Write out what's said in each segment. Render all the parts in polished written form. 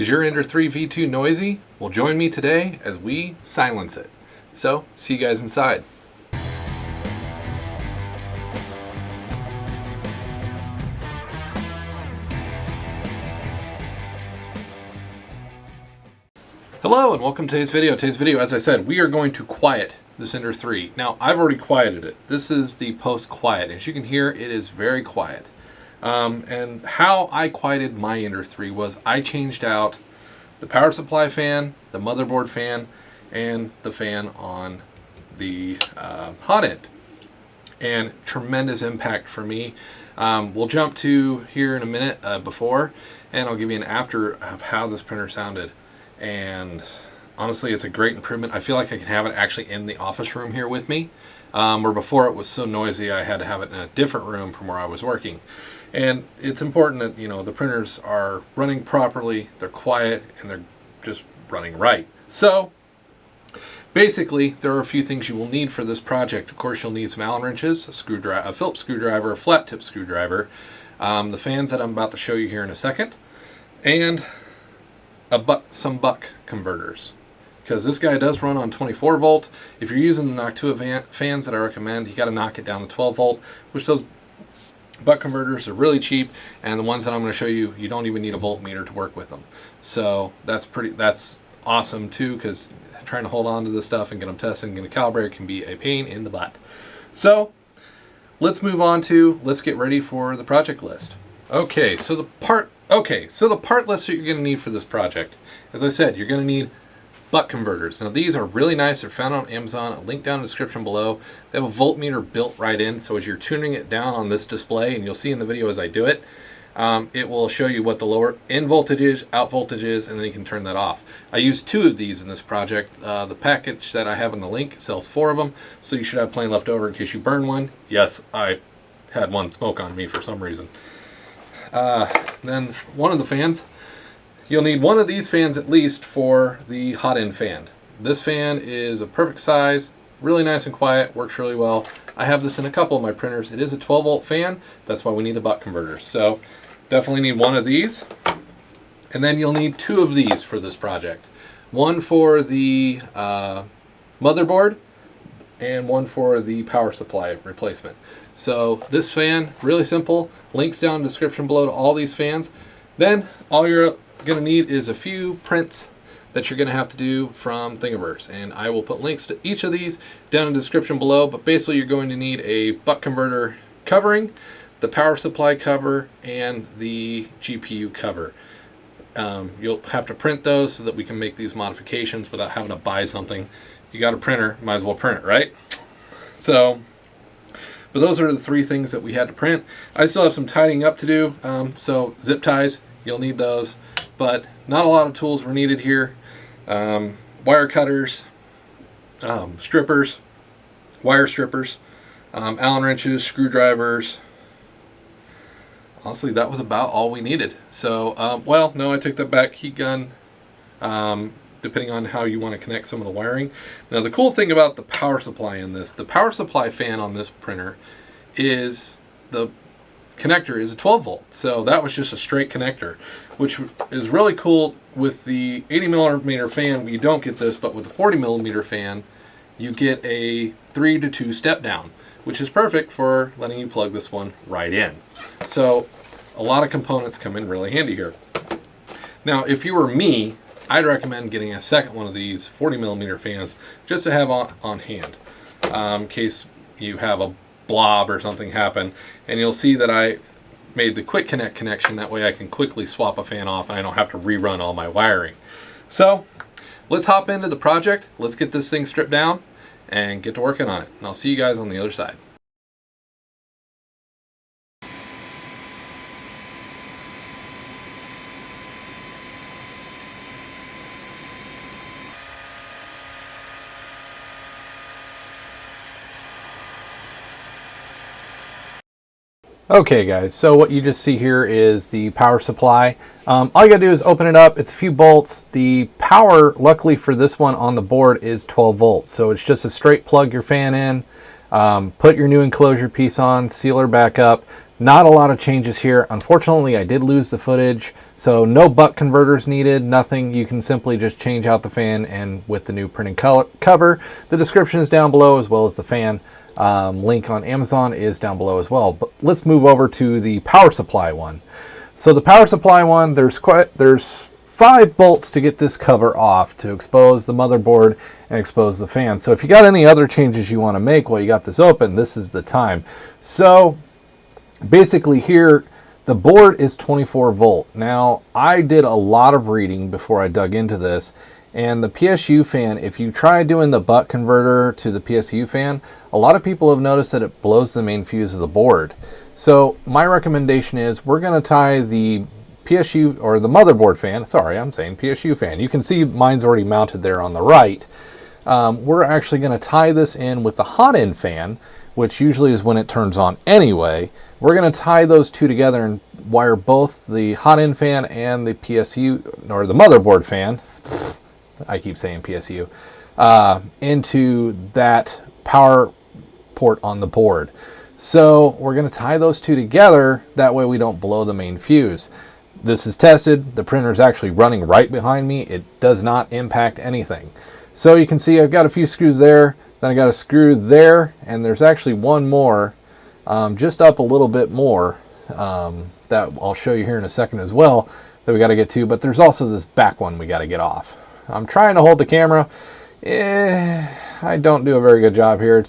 Is your Ender 3 V2 noisy? Well, join me today as we silence it. So, see you guys inside. Hello and welcome to today's video. Today's video, as I said, we are going to quiet this Ender 3. Now, I've already quieted it. This is the post-quiet. As you can hear, it is very quiet. And how I quieted my Ender 3 was I changed out the power supply fan, the motherboard fan, and the fan on the hot end. And tremendous impact for me. We'll jump to here in a minute before, and I'll give you an after of how this printer sounded. And honestly, it's a great improvement. I feel like I can have it actually in the office room here with me, where before it was so noisy I had to have it in a different room from where I was working. And it's important that, you know, the printers are running properly, they're quiet, and they're just running right. So basically, there are a few things you will need for this project. Of course, you'll need some Allen wrenches, a screwdriver, a Phillips screwdriver, a flat tip screwdriver, the fans that I'm about to show you here in a second, and some buck converters, because this guy does run on 24 volt. If you're using the Noctua fans that I recommend, you got to knock it down to 12 volt, which those buck converters are really cheap, and the ones that I'm going to show you, you don't even need a voltmeter to work with them. So that's awesome too, because trying to hold on to this stuff and get them tested and get them calibrated can be a pain in the butt. So let's move on to, let's get ready for the project list. Okay, so the part list that you're going to need for this project, as I said, you're going to need buck converters. Now these are really nice. They're found on Amazon. A link down in the description below. They have a voltmeter built right in, so as you're tuning it down on this display, and you'll see in the video as I do it, it will show you what the lower in voltage is, out voltage is, and then you can turn that off. I used 2 of these in this project. The package that I have in the link sells 4 of them, so you should have plenty left over in case you burn one. Yes, I had one smoke on me for some reason. Then one of the fans, you'll need one of these fans at least for the HotEnd fan. This fan is a perfect size, really nice and quiet, works really well. I have this in a couple of my printers. It is a 12 volt fan, that's why we need a buck converter. So definitely need one of these. And then you'll need 2 of these for this project. One for the motherboard and one for the power supply replacement. So this fan, really simple. Links down in the description below to all these fans. Then all you're going to need is a few prints that you're going to have to do from Thingiverse. And I will put links to each of these down in the description below. But basically you're going to need a buck converter covering, the power supply cover, and the GPU cover. You'll have to print those so that we can make these modifications without having to buy something. You got a printer, might as well print it, right? So, but those are the 3 things that we had to print. I still have some tidying up to do, so zip ties, you'll need those, but not a lot of tools were needed here. Wire cutters, strippers, wire strippers, Allen wrenches, screwdrivers. Honestly, that was about all we needed. So, well, no, I take that back. Heat gun, depending on how you want to connect some of the wiring. Now, the cool thing about the power supply in this, the power supply fan on this printer is, the connector is a 12 volt. So that was just a straight connector, which is really cool. With the 80 millimeter fan, you don't get this, but with the 40 millimeter fan, you get a 3 to 2 step down, which is perfect for letting you plug this one right in. So a lot of components come in really handy here. Now, if you were me, I'd recommend getting a second one of these 40 millimeter fans just to have on hand, in case you have a blob or something happen. And you'll see that I made the quick connect connection. That way I can quickly swap a fan off and I don't have to rerun all my wiring. So let's hop into the project. Let's get this thing stripped down and get to working on it. And I'll see you guys on the other side. Okay guys, so what you just see here is the power supply. All you gotta do is open it up. It's a few bolts. The power, luckily for this one on the board, is 12 volts. So it's just a straight plug your fan in, put your new enclosure piece on, seal her back up. Not a lot of changes here. Unfortunately, I did lose the footage, So no butt converters needed, nothing. You can simply just change out the fan, and with the new printed cover, the description is down below, as well as the fan. Link on Amazon is down below as well. But let's move over to the power supply one. So the power supply one, there's 5 bolts to get this cover off to expose the motherboard and expose the fan. So if you got any other changes you want to make while you got this open, this is the time. So basically here, the board is 24 volt. Now, I did a lot of reading before I dug into this, and the PSU fan, if you try doing the butt converter to the PSU fan, a lot of people have noticed that it blows the main fuse of the board. So my recommendation is we're going to tie the PSU, or the motherboard fan, sorry, I'm saying PSU fan. You can see mine's already mounted there on the right. We're actually going to tie this in with the HotEnd fan, which usually is when it turns on anyway. We're going to tie those two together and wire both the HotEnd fan and the PSU, or the motherboard fan, I keep saying PSU, into that power port on the board. So we're going to tie those two together, that way we don't blow the main fuse. This is tested, the printer is actually running right behind me, it does not impact anything. So you can see I've got a few screws there, then I got a screw there, and there's actually one more, just up a little bit more, that I'll show you here in a second as well, that we got to get to, but there's also this back one we got to get off. I'm trying to hold the camera. I don't do a very good job here,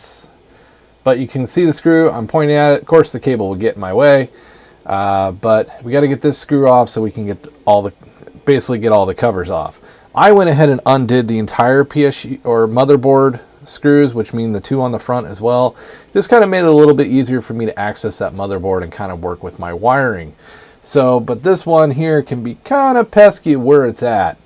but you can see the screw, I'm pointing at it. Of course the cable will get in my way, but we got to get this screw off so we can get basically get all the covers off. I went ahead and undid the entire PSU or motherboard screws, which mean the 2 on the front as well. Just kind of made it a little bit easier for me to access that motherboard and kind of work with my wiring. So, but this one here can be kind of pesky where it's at.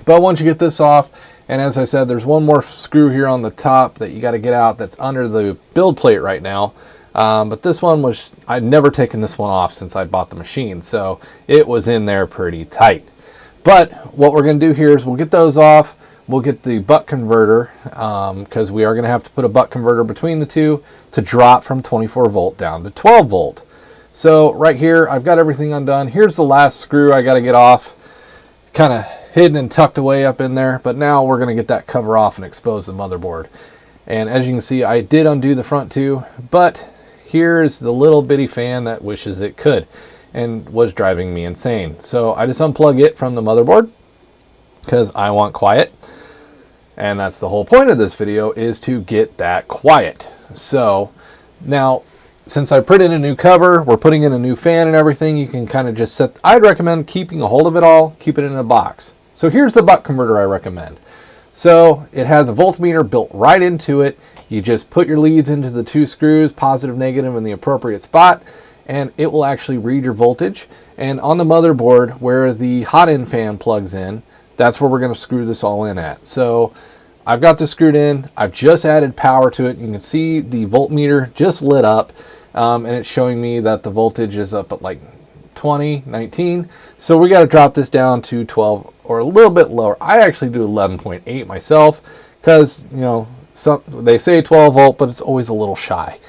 But once you get this off, and as I said, there's one more screw here on the top that you got to get out that's under the build plate right now. But this one I'd never taken this one off since I bought the machine, so it was in there pretty tight. But what we're going to do here is we'll get those off. We'll get the butt converter, because we are going to have to put a butt converter between the two to drop from 24 volt down to 12 volt. So right here, I've got everything undone. Here's the last screw I got to get off, kind of hidden and tucked away up in there. But now we're going to get that cover off and expose the motherboard. And as you can see, I did undo the front too, but here's the little bitty fan that wishes it could and was driving me insane. So I just unplug it from the motherboard because I want quiet. And that's the whole point of this video, is to get that quiet. So now, since I put in a new cover, we're putting in a new fan and everything, you can kind of just set, I'd recommend keeping a hold of it all, keep it in a box. So here's the butt converter I recommend. So it has a voltmeter built right into it. You just put your leads into the 2 screws, positive, negative, in the appropriate spot, and it will actually read your voltage. And on the motherboard where the HotEnd fan plugs in, that's where we're going to screw this all in at. So I've got this screwed in. I've just added power to it. You can see the voltmeter just lit up, and it's showing me that the voltage is up at like 20, 19. So we got to drop this down to 12 or a little bit lower. I actually do 11.8 myself because, you know, they say 12 volt, but it's always a little shy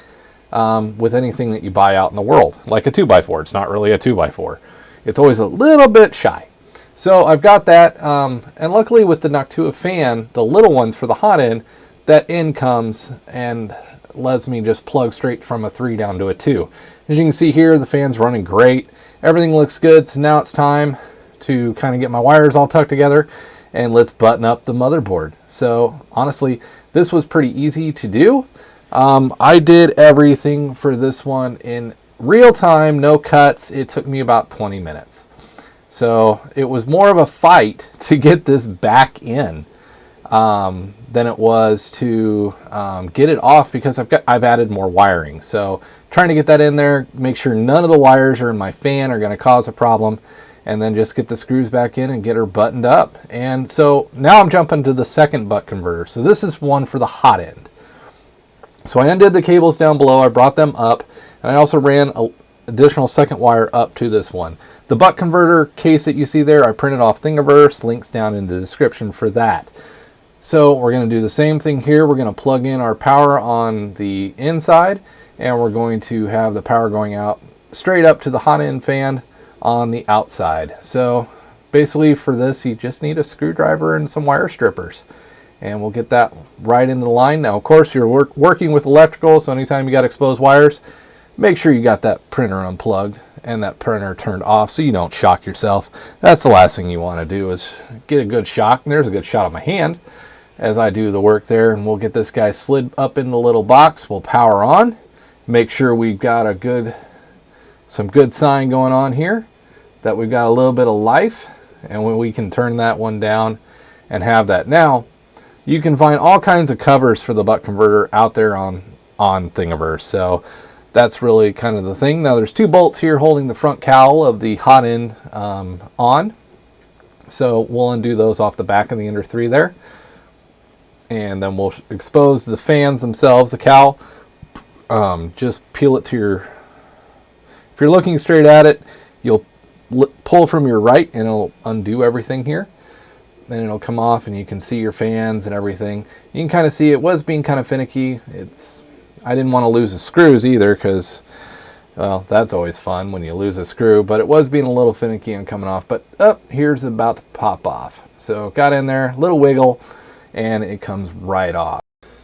with anything that you buy out in the world, like a 2x4. It's not really a 2x4. It's always a little bit shy. So I've got that, and luckily with the Noctua fan, the little ones for the hot end, that end comes and lets me just plug straight from a 3 down to a 2. As you can see here, the fan's running great. Everything looks good, so now it's time to kind of get my wires all tucked together, and let's button up the motherboard. So honestly, this was pretty easy to do. I did everything for this one in real time, no cuts. It took me about 20 minutes. So it was more of a fight to get this back in than it was to get it off, because I've added more wiring. So trying to get that in there, make sure none of the wires are in my fan are going to cause a problem, and then just get the screws back in and get her buttoned up. And so now I'm jumping to the second butt converter. So this is one for the hot end. So I undid the cables down below, I brought them up, and I also ran an additional second wire up to this one. The butt converter case that you see there, I printed off Thingiverse, links down in the description for that. So we're going to do the same thing here. We're going to plug in our power on the inside, and we're going to have the power going out straight up to the HotEnd fan on the outside. So basically for this, you just need a screwdriver and some wire strippers, and we'll get that right into the line. Now, of course, you're working with electrical, so anytime you got exposed wires, make sure you got that printer unplugged and that printer turned off so you don't shock yourself. That's the last thing you want to do, is get a good shock. And there's a good shot of my hand as I do the work there. And we'll get this guy slid up in the little box. We'll power on. Make sure we've got some good sign going on here, that we've got a little bit of life, and when we can turn that one down and have that. Now, you can find all kinds of covers for the buck converter out there on Thingiverse. So that's really kind of the thing. Now, there's 2 bolts here holding the front cowl of the hot end on. So we'll undo those off the back of the Ender 3 there. And then we'll expose the fans themselves, the cowl. Just peel it to if you're looking straight at it, you'll pull from your right and it'll undo everything here. Then it'll come off and you can see your fans and everything. You can kind of see it was being kind of finicky. I didn't want to lose the screws either, because, well, that's always fun when you lose a screw, but it was being a little finicky and coming off. But here's about to pop off. So got in there, little wiggle, and it comes right off.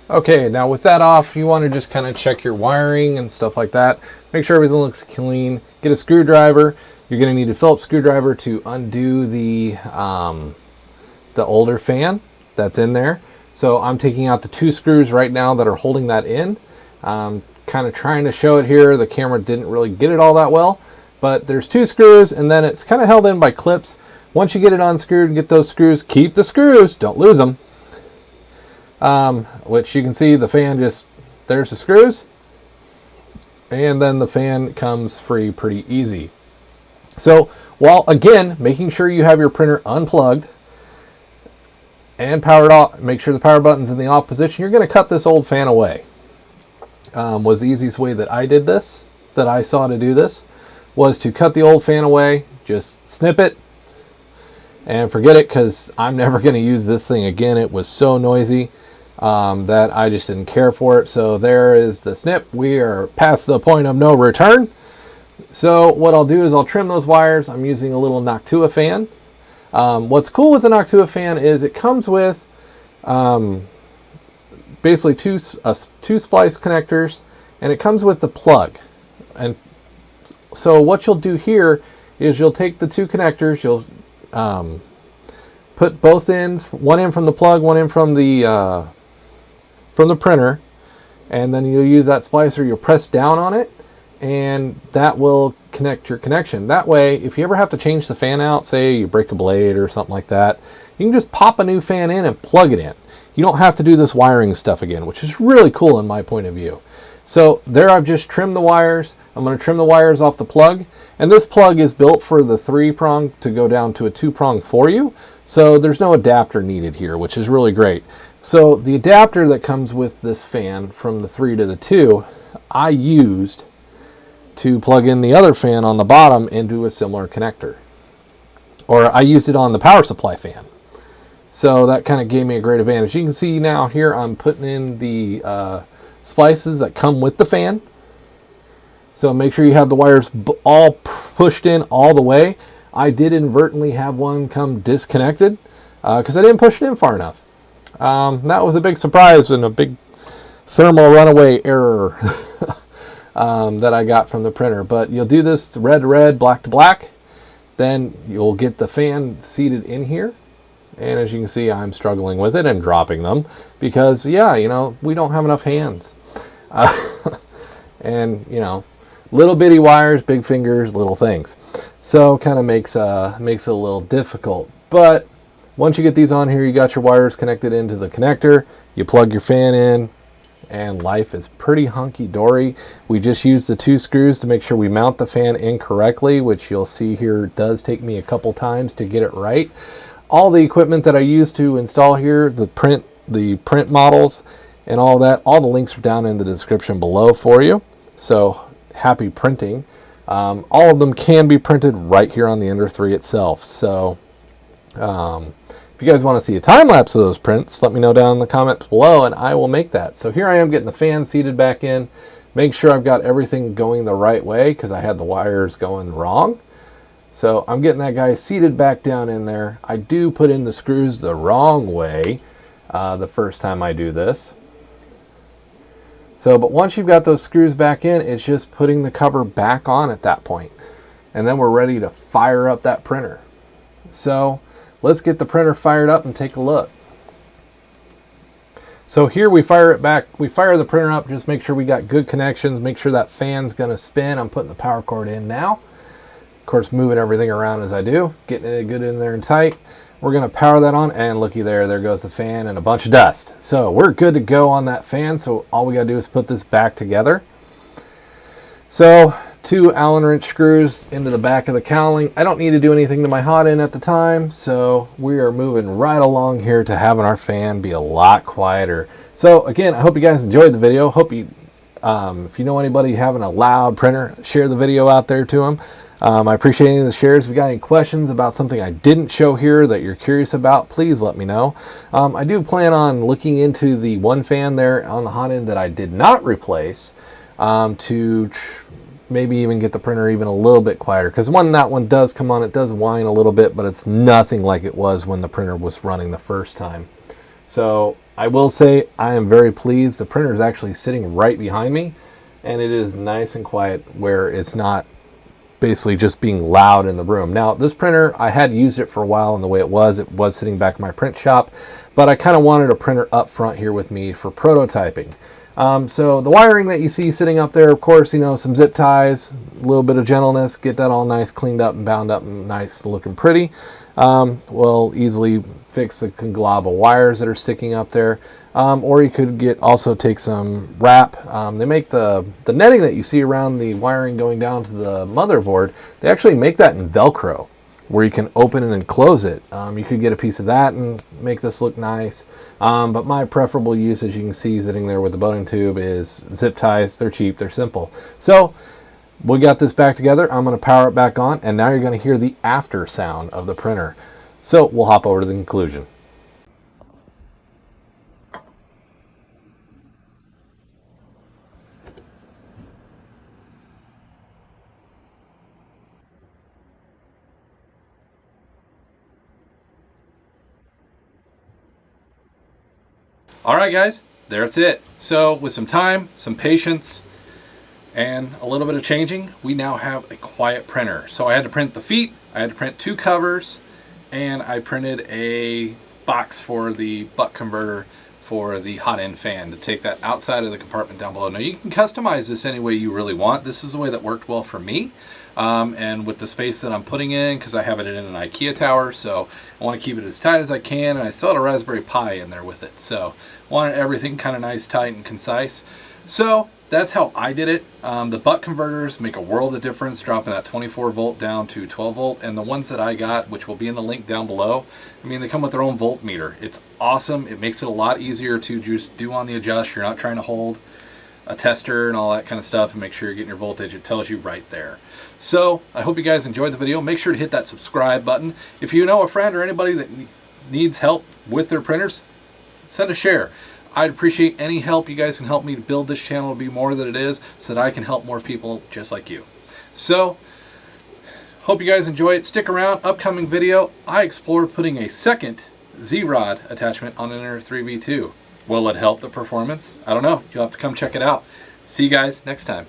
Okay, now with that off, you want to just kind of check your wiring and stuff like that. Make sure everything looks clean. Get a screwdriver. You're going to need a Phillips screwdriver to undo the older fan that's in there. So I'm taking out the 2 screws right now that are holding that in. Kind of trying to show it here. The camera didn't really get it all that well, but there's 2 screws, and then it's kind of held in by clips. Once you get it unscrewed and get those screws, keep the screws, don't lose them. Which you can see the fan there's the screws, and then the fan comes free pretty easy. So while again making sure you have your printer unplugged and powered off, make sure the power button's in the off position, you're going to cut this old fan away. Was the easiest way that I saw to do this, was to cut the old fan away. Just snip it and forget it, because I'm never going to use this thing again. It was so noisy that I just didn't care for it. So there is the snip. We are past the point of no return. So what I'll do is I'll trim those wires. I'm using a little Noctua fan. What's cool with the Noctua fan is it comes with basically two splice connectors, and it comes with the plug. And so what you'll do here is you'll take the 2 connectors, you'll put both ends, one in from the plug, one in from the printer, and then you'll use that splicer. You'll press down on it, and that will connect your connection. That way, if you ever have to change the fan out, say you break a blade or something like that, you can just pop a new fan in and plug it in. You don't have to do this wiring stuff again, which is really cool in my point of view. So there, I've just trimmed the wires. I'm going to trim the wires off the plug, and this plug is built for the 3-prong to go down to a 2-prong for you. So there's no adapter needed here, which is really great. So the adapter that comes with this fan from the 3 to the 2, I used to plug in the other fan on the bottom into a similar connector. Or I used it on the power supply fan. So that kind of gave me a great advantage. You can see now here I'm putting in the splices that come with the fan. So make sure you have the wires all pushed in all the way. I did inadvertently have one come disconnected because I didn't push it in far enough. That was a big surprise and a big thermal runaway error that I got from the printer. But you'll do this red to red, black to black. Then you'll get the fan seated in here. And as you can see, I'm struggling with it and dropping them because, yeah, you know, we don't have enough hands. And, you know, little bitty wires, big fingers, little things. So kind of makes it a little difficult. But once you get these on here, you got your wires connected into the connector. You plug your fan in, and life is pretty hunky-dory. We just used the 2 screws to make sure we mount the fan incorrectly, which you'll see here does take me a couple times to get it right. All the equipment that I used to install here, the print models and all that, all the links are down in the description below for you. So happy printing. All of them can be printed right here on the Ender 3 itself. So if you guys want to see a time lapse of those prints, let me know down in the comments below and I will make that. So here I am getting the fan seated back in. Make sure I've got everything going the right way because I had the wires going wrong. So I'm getting that guy seated back down in there. I do put in the screws the wrong way the first time I do this. So, but once you've got those screws back in, it's just putting the cover back on at that point. And then we're ready to fire up that printer. So let's get the printer fired up and take a look. So here we fire it back, we fire the printer up, just make sure we got good connections, make sure that fan's gonna spin. I'm putting the power cord in now. Of course, moving everything around as I do, getting it good in there and tight. We're gonna power that on, and looky there goes the fan and a bunch of dust. So we're good to go on that fan, so all we gotta do is put this back together. So 2 Allen wrench screws into the back of the cowling. I don't need to do anything to my hot end at the time, so we are moving right along here to having our fan be a lot quieter. So again, I hope you guys enjoyed the video. Hope you, if you know anybody having a loud printer, share the video out there to them. I appreciate any of the shares. If you got any questions about something I didn't show here that you're curious about, please let me know. I do plan on looking into the one fan there on the hot end that I did not replace to maybe even get the printer even a little bit quieter, because when that one does come on, it does whine a little bit, but it's nothing like it was when the printer was running the first time. So I will say I am very pleased. The printer is actually sitting right behind me, and it is nice and quiet where it's not basically just being loud in the room. Now this printer, I had used it for a while, and the way it was sitting back in my print shop, but I kind of wanted a printer up front here with me for prototyping. So the wiring that you see sitting up there, of course, you know, some zip ties, a little bit of gentleness, get that all nice cleaned up and bound up and nice looking pretty. We'll easily fix the glob of wires that are sticking up there. Or you could also take some wrap. They make the netting that you see around the wiring going down to the motherboard, they actually make that in Velcro, where you can open it and close it. You could get a piece of that and make this look nice. But my preferable use, as you can see sitting there with the boating tube, is zip ties. They're cheap, they're simple. So we got this back together. I'm gonna power it back on, and now you're gonna hear the after sound of the printer. So we'll hop over to the conclusion. All right, guys, there's it. So with some time, some patience, and a little bit of changing, we now have a quiet printer. So I had to print the feet, I had to print 2 covers, and I printed a box for the butt converter for the HotEnd fan to take that outside of the compartment down below. Now you can customize this any way you really want. This is the way that worked well for me. And with the space that I'm putting in, because I have it in an IKEA tower, so I want to keep it as tight as I can, and I still had a Raspberry Pi in there with it, so wanted everything kind of nice, tight, and concise. So that's how I did it. The butt converters make a world of difference, dropping that 24 volt down to 12 volt, and the ones that I got, which will be in the link down below, I mean, they come with their own voltmeter. It's awesome. It makes it a lot easier to just do on the adjust. You're not trying to hold a tester and all that kind of stuff and make sure you're getting your voltage. It tells you right there. So I hope you guys enjoyed the video. Make sure to hit that subscribe button. If you know a friend or anybody that needs help with their printers, send a share. I'd appreciate any help you guys can help me to build this channel to be more than it is, so that I can help more people just like you. So hope you guys enjoy it. Stick around. Upcoming video, I explore putting a second Z-Rod attachment on an Inner 3V2. Will it help the performance? I don't know. You'll have to come check it out. See you guys next time.